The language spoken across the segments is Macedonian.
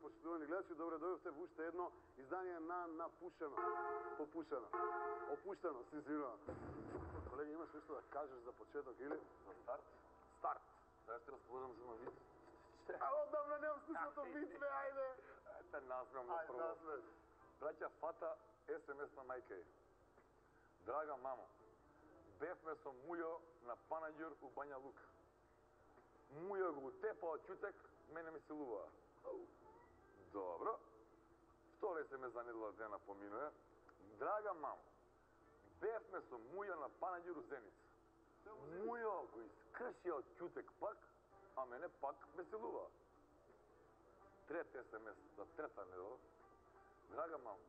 почитувани гледачи, добре дојдовте во уште едно издание на Напушено. Попушено. Опуштено, се извинувам. Колега, имаш нешто да кажеш за почеток или? За старт? Старт. Сега ще разположам за вид. Одамна немам слушато вид, бе, ајде. Те насмем на прво. Ајде, насмем. Браќа, фата СМС на мајка е. Драга мамо, бевме со Мујо на Панаѓур у Бања Лука. Мујо го утепа од чутек, мене ми силуваа. Добро. Втори СМС за недела дена поминуе. Драга мамо, бевме со Мујо на Панаѓур у Зеница. Мујо го искрши од чутек пак, а мене пак ме силуваа. Трет СМС за трета недела. Драга мамо,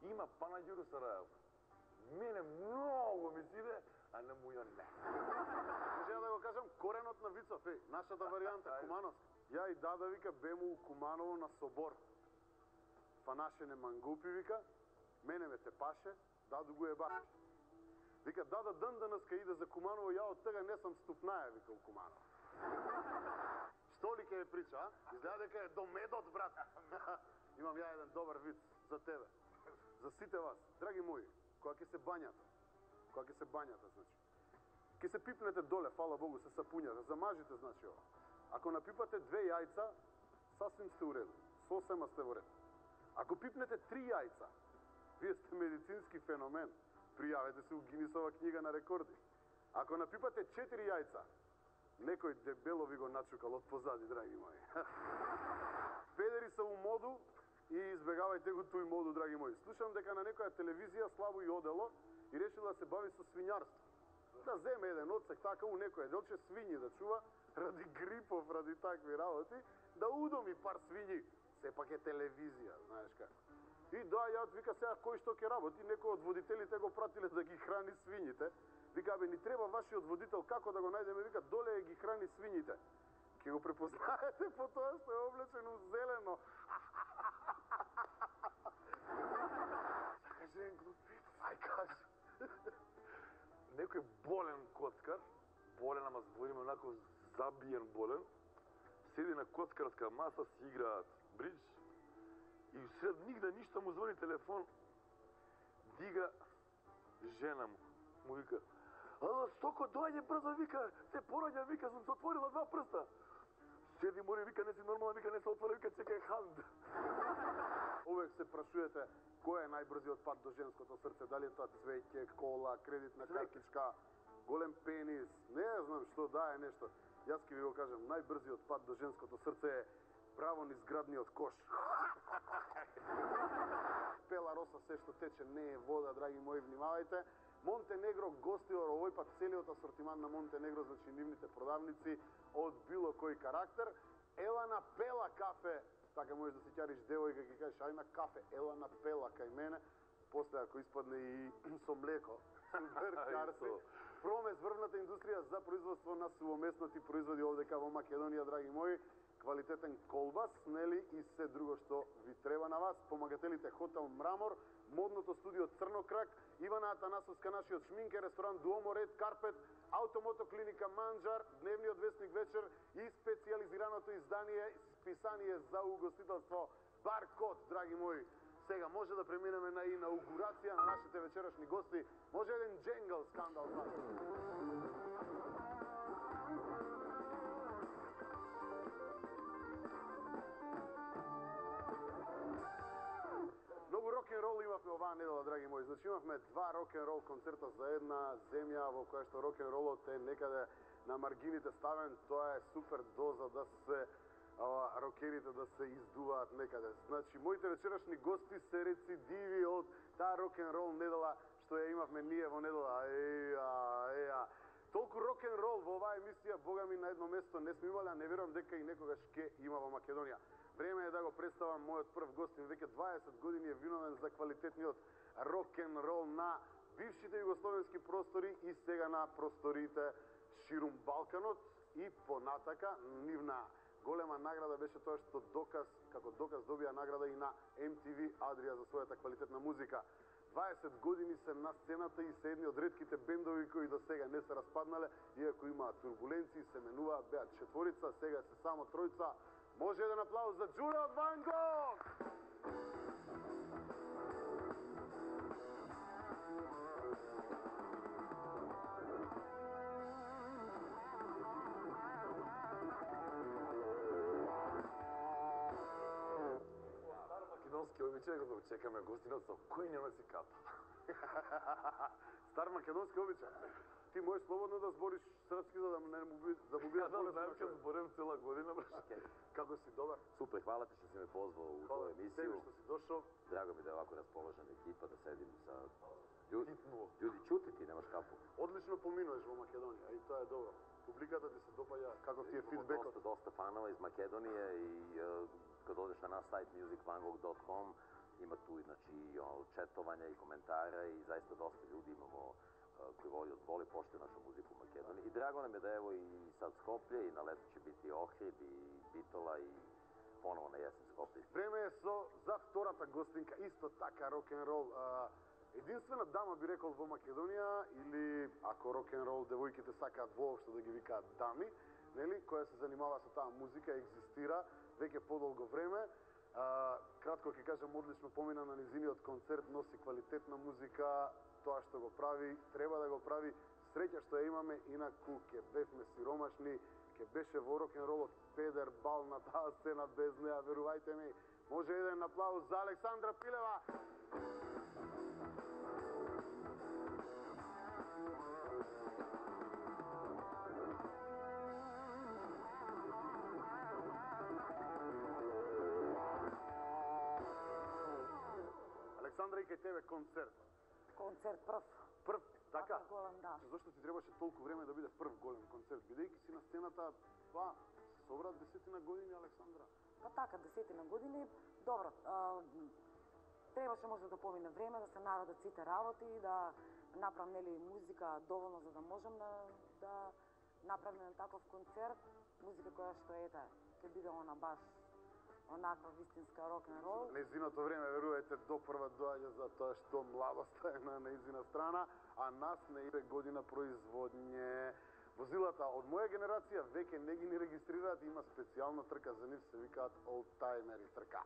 има Панаѓур у Сарајево. Мене многу ми сиде, а на Мујо не. Може да го кажам коренот на вицов, нашата варијанта, кумановска. Ја и дада вика бему у Куманово на собор. Фанаше не мангупи вика, мене ме тепаше, даду го ебаше. Вика дада дънданаска иде за Куманово, ја од тега не сам ступнаја вика у Куманово. Што ли ке ме прича, а? Изгледа дека е до медот, брат. Имам ја еден добар виц за тебе. За сите вас, драги мои, кога ќе се бањата, значи. Ќе се пипнете доле, фала Богу, се сапуњата, за мажите, значи ова. Ако напипате 2 јајца, сасвим сте у реду, сосема сте во ред. Ако пипнете 3 јајца, вие сте медицински феномен, пријавете се у Гинисова книга на рекорди. Ако напипате 4 јајца, некој дебело ви го начукал од позади, драги мои. Педери се у моду и избегавајте го тој моду, драги мои. Слушам дека на некоја телевизија слабо и одело и решила да се бави со свињарство. Да земе еден одсек така у некој делче свињи да чува, ради грипов, ради такви работи, да удоми пар свињи. Сепак е телевизија, знаеш како. И доаѓаат, вика сега кој што ќе работи, некој од водителите го пратиле да ги храни свињите. Вика, бе, ни треба вашиот водител, како да го најдеме, вика, доле ги храни свињите. Ке го препознаете по тоа што е облечен у зелено. Кажи еден глуп виц. Ај, кажи. Некој болен коцкар, болен, ама збориме онако забиен болен, седи на коцкарска маса, си играат бридж и сред нигде ништо му звони телефон, дига жена му вика: "Ало, Стоко, доаѓе брзо, вика, се пораѓа, вика, сум се отворила 2 прста." Седи море, вика, не си нормална, вика, не се отвори, вика, чекај ханд. Увек се прашувате кој е најбрзиот пат до женското срце, дали е тоа цвеќе, кола, кредитна картичка, голем пенис, не знам што да е нешто. Јас ќе ви го кажам, најбрзиот пат до женското срце е право низ градниот кош. Пела роса, се што тече не е вода, драги мои, внимавајте. Монтенегро гостилор, овој пат целиот асортиман на Монтенегро, значи нивните продавници од било кој карактер. Ела на Пела кафе, така можеш да си ќариш девојка и ќе кажеш ај на кафе, ела на Пела кај мене. После ако испадне и со млеко, супер карси. Промес врвната индустрија за производство на сувоместнати производи овдека во Македонија, драги мои. Квалитетен колбас, нели, и се друго што ви треба на вас. Помагателите Хотел Мрамор, модното студио Црнокрак, Ивана Атанасовска, нашиот шминке, ресторант Дуомо Ред Карпет, Автомото клиника Манџар, Дневниот вестник Вечер и специјализираното издание, списание за угостителство Баркод, драги мои. Сега може да преминеме на инаугурација на нашите вечерашни гости. Може еден дженгл скандал, значи. Многу рок-н-рол имавме оваа недела, драги мои. Значи имавме 2 рок-н-рол концерта за една земја во која што рок-н-ролот е некаде на маргините ставен. Тоа е супер доза да се рокерите да се издуваат некаде. Значи, моите вечерашни гости се рецидиви од таа рок-н-рол недела што ја имавме ние во недела. Толку рок-н-рол во оваа емисија, бога ми, на едно место не сме имали, а не верувам дека и некогаш ќе има во Македонија. Време е да го представам мојот прв гостин, веќе 20 години е виновен за квалитетниот рок-н-рол на бившите југословенски простори и сега на просторите ширум Балканот и понатака. Нивна голема награда беше тоа што како доказ добија награда и на MTV Адрија за својата квалитетна музика. 20 години се на сцената и се едни од ретките бендови кои до сега не се распаднале, иако имаат турбуленции, се менуваат, беа 4, сега се само 3. Може еден аплауз за Джуле од Ван Гог! Македонски обичај го чекаме гостинот со кој не носи капа. Стар македонски обичај. Ти можеш слободно да збориш српски за да не му биде Знаеш ќе зборам цела година, брат. Како си, добар? Супер, хвала ти što si me pozvao u tvoju emisiju. Тебе што си дошол. Drago mi da je ovako raspoložena ekipa, da sedim sa ljudi. Ljudi, čuti ti, nemaš kapu. Одлично поминуваш во Македонија и тоа е добро. Публиката ти се допаѓа, каков ти е фидбекот? Dosta fanova iz Makedonije i kad odeš na naš sajt musicvangog.com ima tu znači četovanja i komentara i zaista dosta ljudi imamo koji voli pošte našu muziku u Makedoniji. I drago nam je da evo i sad Skoplje i na leto će biti Ohrid i Bitola i ponovo na jesen Skoplje. Време е за втората гостинка, исто така рок-н-рол. Единствена дама би рекол во Македонија, или ако рок-н-рол девојките сакаат воопшто да ги викаат дами, нели, која се занимава со таа музика, екзистира веќе подолго време. Кратко ќе кажам, одлично помина на низиниот концерт, носи квалитетна музика, тоа што го прави, треба да го прави. Среќа што ја имаме, инаку ќе бевме сиромашни, ќе беше во рок-н-ролот педер бал на таа сцена без неа, верувајте ми. Може еден аплауз за Александра Пилева. Александра, и кај тебе концерт. Концерт прв. Прв, така? Голем, да. Зошто ти требаше толку време да биде прв голем концерт? Бидејќи си на сцената, се собра 10 години, Александра. Па така, 10 години. Добро, требаше може да помине време, да се наредат сите работи, да направам нели музика доволно за да можам да направам таков концерт. Музика која што ќе биде она баш онаква вистинска рок-н-рол. Нејзиното време, верувајте, допрва доаѓа за тоа што младоста е на нејзина страна, а нас не иде година производње. Возилата од моја генерација веќе не ги регистрираат, има специјална трка за нив, се викаат олдтаймери трка.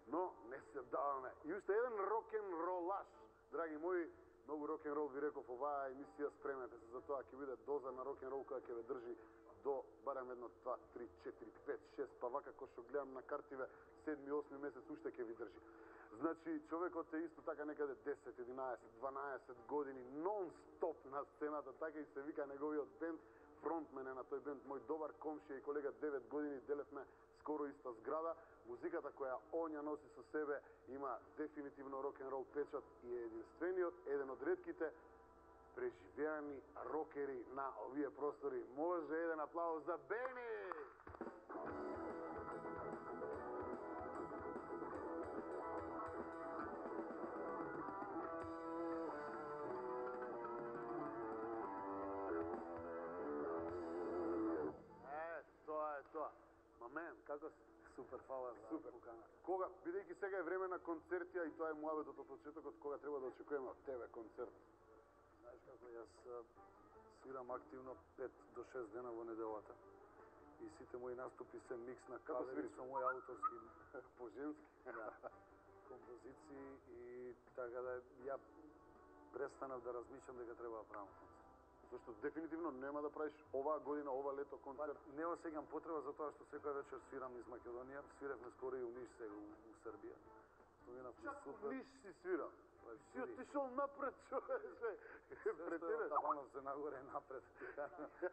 Но не се даваме. И уште еден рок-н-ролаш, драги мои, многу рок-н-рол ви реков оваа емисија, спремете се за тоа, ќе биде доза на рок-н-рол која ќе ве држи до барем 1, 2, 3, 4, 5, 6, па вака кој што гледам на картиве, 7, 8 месец уште ќе ви држи. Значи, човекот е исто така некаде 10, 11, 12 години, нон-стоп на сцената, така и се вика неговиот бенд, фронтмен е на тој бенд, мој добар комшија и колега, 9 години делевме скоро иста зграда. Музиката која он ја носи со себе има дефинитивно рок-н-рол печат и е единствениот, еден од ретките преживеани рокери на овие простори. Може еден аплауз за Бени! Тоа е тоа. Мамен, како си? Супер, фала за покана. Кога, бидејќи сега е време на концерти, и тоа е муабетот од почетокот, кога треба да очекуваме од тебе концерт? Знаеш како, јас свирам активно 5 до 6 дена во неделата. И сите мои наступи се микс на кавери со мој авторски по-женски композиции и така да ја престанав да размислам дека треба да правам концерт. Зашто дефинитивно нема да правиш оваа година, ова лето концерт? Не осеќам потреба за тоа што секоја вечер свирам из Македонија. Свиревме скоро и у Ниш сега у Србија. Поминавме супер. Ниш си свира. Си отишол напред, човече. Пред тебе. Табанов се нагоре напред.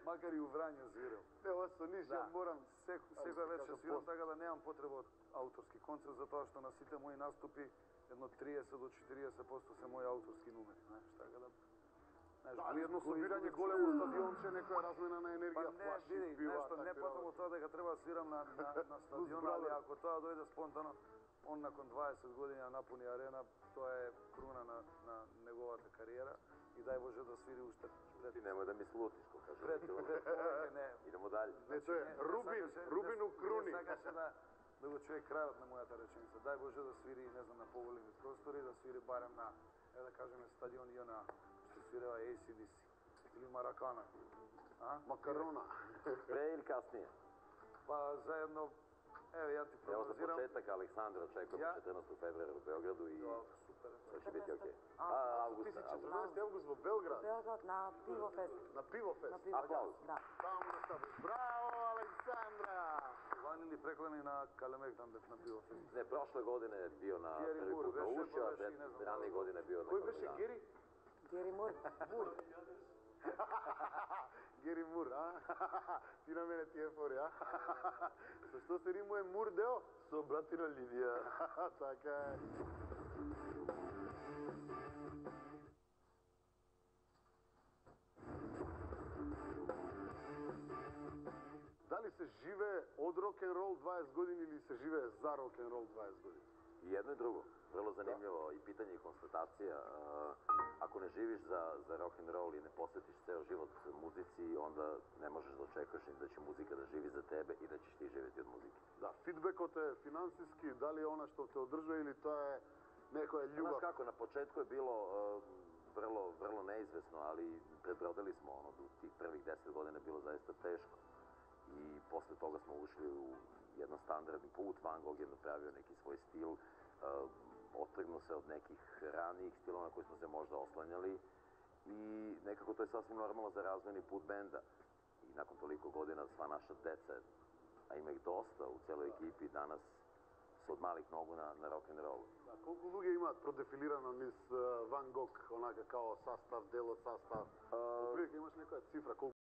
Макар и у Врања свирал. Ева со Ниш ја морам. Секоја вечер свирам, така да немам потреба од авторски концерт, затоа што на сите мои наступи едно 30 до 40% се мои авторски numeri, знаеш, така да. Дали едно собирање големо стадионче, некоја размена на енергија, флаши, пива, нешто, не потоа тоа дека треба да свирам на стадион, али ако тоа дојде спонтано, он након 20 години ја напуни арена, тоа е круна на неговата кариера и дај Боже да свири уште пред. Ти немој да ми слутиш, ко кажа. Пред повеќе не. Идемо дале. Не, тоа е Рубин у круни. Сакаше да го чуе крајот на мојата реченица. Дај Боже да свири, не знам, на поголеми простори, да свири барем на, да кажеме, стадион ЈНА, што свирува AC/DC или Маракана. Макарона. Пре или каснije? Па заедно, Evo, ja ti Evo za prognoziram. početak Aleksandra očekujemo Ja- 14. februara u Beogradu i Dobro, super. to će biti okej. Ti si Avgusta. 14. avgust во Белград, Белград на Пивофест. на Пивофест. На Пивофест, Аплауз. да. Таму на стаб. Браво, Александра! Ван или преклани на Калемегдан на био фест. Ne, prošle godine je bio na Geri prvi Moore put na беше, uši, a беше и не знам ranije кога. godine je bio na Кој беше Kalemegdanu. Гери? Гери Мур. Гери Мур, а? Ти на мене ти е фори, а? Со што се римува Мур део? Со братина Лидија. Така е. Дали се живее од рок-н-рол 20 години или се живее за рок-н-рол 20 години? I jedno i drugo. Vrlo zanimljivo i pitanje i konstatacija. Ako ne živiš za rock and roll i ne posvetiš ceo život muzici, onda ne možeš da očekuješ ni da će muzika da živi za tebe i da ćeš ti živjeti od muzike. Да, фидбекот е финансиски, дали е она што те одржува или тоа е некоја Znaš љубов? kako, na početku je bilo vrlo neizvesno, ali prebrodili smo ono, tih prvih 10 godina je bilo zaista teško. I posle toga smo ušli u jedan standardni put, Van Gogh je napravio neki svoj stil, otrgnuo se od nekih ranijih stilova na koji smo se možda oslanjali i nekako to je sasvim normalno za razvojni put benda. I nakon toliko godina sva naša deca, a ima ih dosta u celoj ekipi, danas su od malih nogu na rock'n'rollu. Да, колку луѓе имаат продефилирано низ Ван Гог, онака као састав, делот састав? Отприлike имаш некоја цифра, колку